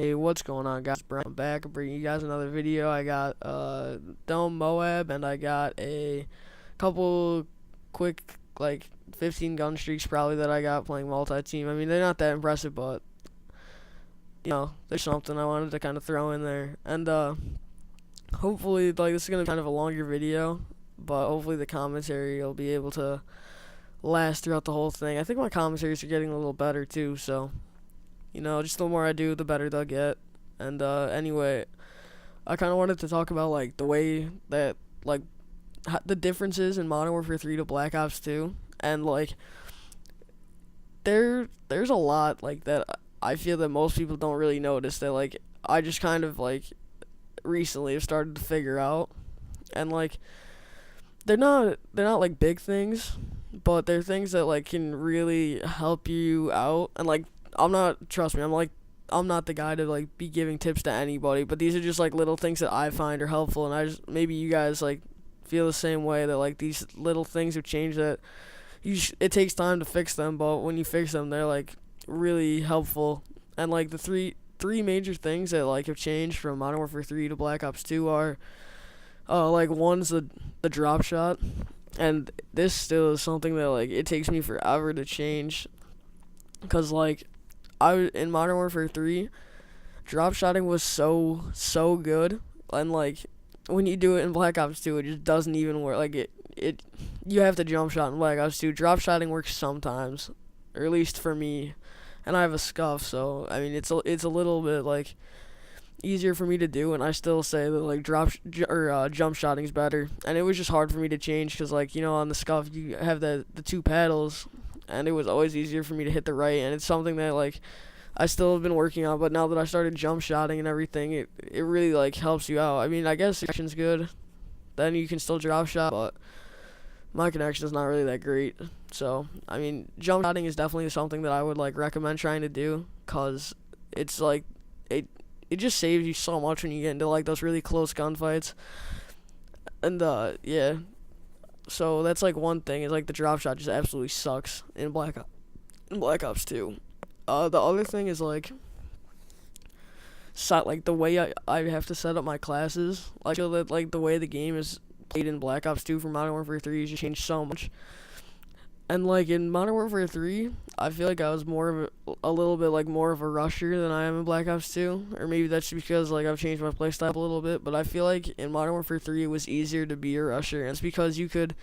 Hey, what's going on, guys? Brian, I'm back. I'm bringing you guys another video. I got Dome MOAB, and I got a couple quick, like, 15 gun streaks probably that I got playing multi-team. I mean, they're not that impressive, but, you know, there's something I wanted to kind of throw in there. And, hopefully, like, this is going to be kind of a longer video, but hopefully the commentary will be able to last throughout the whole thing. I think my commentaries are getting a little better, too, so... You know, just the more I do, the better they'll get. And, anyway, I kind of wanted to talk about, like, the way that, like, the differences in Modern Warfare 3 to Black Ops 2. And, like, there's a lot, like, that I feel that most people don't really notice that, like, I just kind of, like, recently have started to figure out. And, like, they're not, like, big things, but they're things that, like, can really help you out. And, like, trust me, I'm not the guy to, like, be giving tips to anybody, but these are just, like, little things that I find are helpful, and maybe you guys, like, feel the same way, that, like, these little things have changed that it takes time to fix them, but when you fix them, they're, like, really helpful. And, like, the three major things that, like, have changed from Modern Warfare 3 to Black Ops 2 are, like, one's the drop shot, and this still is something that, like, it takes me forever to change, because, like, in Modern Warfare 3, drop shotting was so good, and, like, when you do it in Black Ops 2, it just doesn't even work. Like, you have to jump shot in Black Ops 2. Drop shotting works sometimes, or at least for me, and I have a scuff, so, I mean, it's a little bit, like, easier for me to do, and I still say that, like, jump shotting is better. And it was just hard for me to change, because, like, you know, on the scuff, you have the two paddles, and it was always easier for me to hit the right, and it's something that, like, I still have been working on, but now that I started jump shotting and everything, it really, like, helps you out. I mean, I guess the connection's good, then you can still drop shot, but my connection is not really that great. So, I mean, jump shotting is definitely something that I would, like, recommend trying to do, because it's, like, it just saves you so much when you get into, like, those really close gunfights. And, yeah. So that's, like, one thing, is, like, the drop shot just absolutely sucks in Black Ops 2. The other thing is, like, the way I have to set up my classes. Like, I feel that, like, the way the game is played in Black Ops 2 from Modern Warfare 3 has just changed so much. And, like, in Modern Warfare 3, I feel like I was a little bit, like, more of a rusher than I am in Black Ops 2. Or maybe that's because, like, I've changed my playstyle a little bit. But I feel like in Modern Warfare 3, it was easier to be a rusher. And it's because you could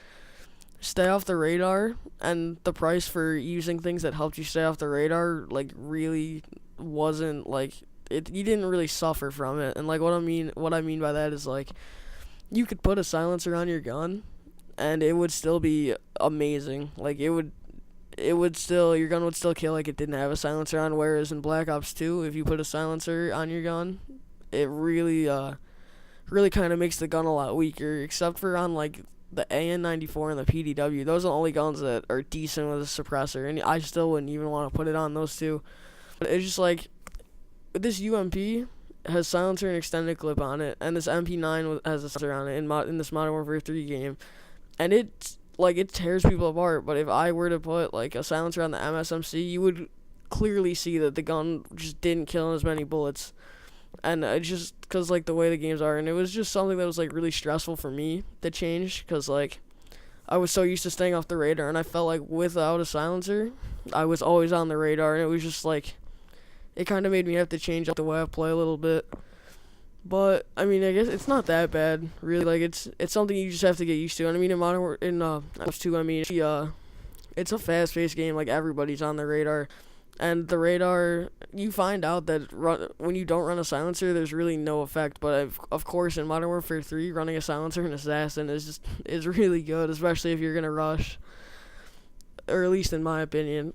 stay off the radar, and the price for using things that helped you stay off the radar, like, really wasn't, like, you didn't really suffer from it. And, like, what I mean by that is, like, you could put a silencer on your gun, and it would still be amazing. Like, your gun would still kill like it didn't have a silencer on, whereas in Black Ops 2, if you put a silencer on your gun, it really kind of makes the gun a lot weaker, except for on, like, the AN-94 and the PDW. Those are the only guns that are decent with a suppressor, and I still wouldn't even want to put it on those two. But it's just, like, this UMP has silencer and extended clip on it, and this MP9 has a silencer on it in this Modern Warfare 3 game. And it tears people apart, but if I were to put, like, a silencer on the MSMC, you would clearly see that the gun just didn't kill as many bullets. And it's just because, like, the way the games are, and it was just something that was, like, really stressful for me to change, because, like, I was so used to staying off the radar, and I felt like without a silencer, I was always on the radar, and it was just, like, it kind of made me have to change up the way I play a little bit. But, I mean, I guess it's not that bad, really. Like, it's something you just have to get used to. And I mean, in Ops 2, I mean, it's a fast-paced game. Like, everybody's on the radar. And the radar, you find out that when you don't run a silencer, there's really no effect. But, of course, in Modern Warfare 3, running a silencer and assassin is really good, especially if you're going to rush. Or at least in my opinion.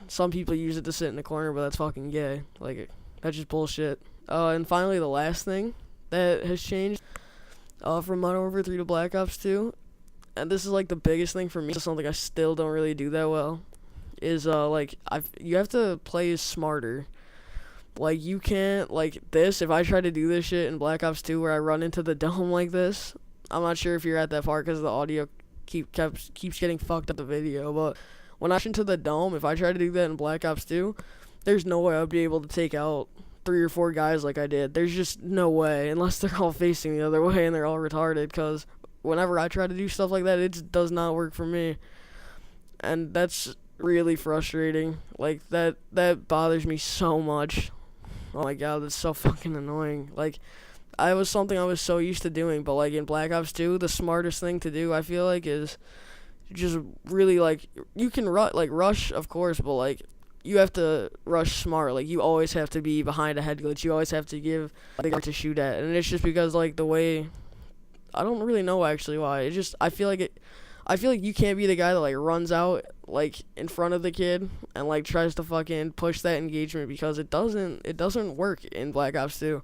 Some people use it to sit in the corner, but that's fucking gay. Like, that's just bullshit. And finally, the last thing that has changed from Modern Warfare 3 to Black Ops 2, and this is, like, the biggest thing for me, something I still don't really do that well, is, like, you have to play smarter. Like, you can't, like, if I try to do this shit in Black Ops 2 where I run into the dome like this, I'm not sure if you're at that part because the audio keeps getting fucked up the video, but when I rush into the dome, if I try to do that in Black Ops 2, there's no way I'd be able to take out 3 or 4 guys like I did. There's just no way, unless they're all facing the other way and they're all retarded, because whenever I try to do stuff like that, it just does not work for me. And that's really frustrating. Like, that bothers me so much. Oh my god, that's so fucking annoying. Like, something I was so used to doing, but like in Black Ops 2, the smartest thing to do, I feel like, is just really, like, you can rush, of course, but like, you have to rush smart. Like, you always have to be behind a head glitch. You always have to give the guy to shoot at. And it's just because, like, the way, I don't really know actually why. It just, I feel like you can't be the guy that, like, runs out, like, in front of the kid and, like, tries to fucking push that engagement, because it doesn't work in Black Ops 2.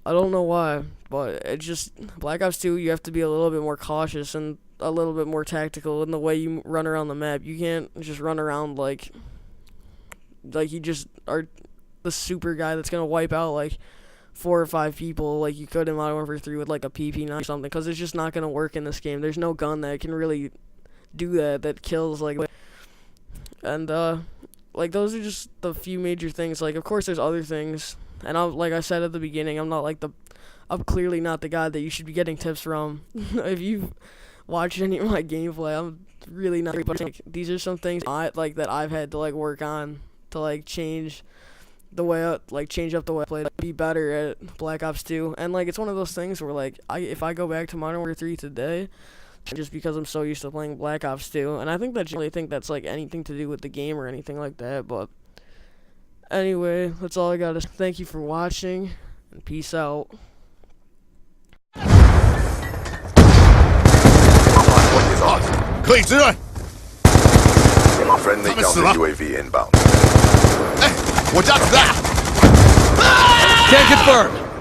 I don't know why, but it's just, Black Ops 2, you have to be a little bit more cautious and a little bit more tactical in the way you run around the map. You can't just run around like you just are the super guy that's gonna wipe out, like, 4 or 5 people like you could in Modern Warfare 3 with, like, a PP9 or something, because it's just not gonna work in this game. There's no gun that can really do that kills, like, and, like, those are just the few major things. Like, of course, there's other things. And like I said at the beginning, I'm clearly not the guy that you should be getting tips from. If you've watched any of my gameplay, I'm really not. But like, these are some things that I've had to, like, work on to, like, change the way change up the way I play to be better at Black Ops 2. And like, it's one of those things where, like, if I go back to Modern Warfare 3 today, just because I'm so used to playing Black Ops 2, and I think that's like anything to do with the game or anything like that, but. Anyway, that's all I got to say. Thank you for watching, and peace out. Friendly counter UAV inbound. Can't confirm.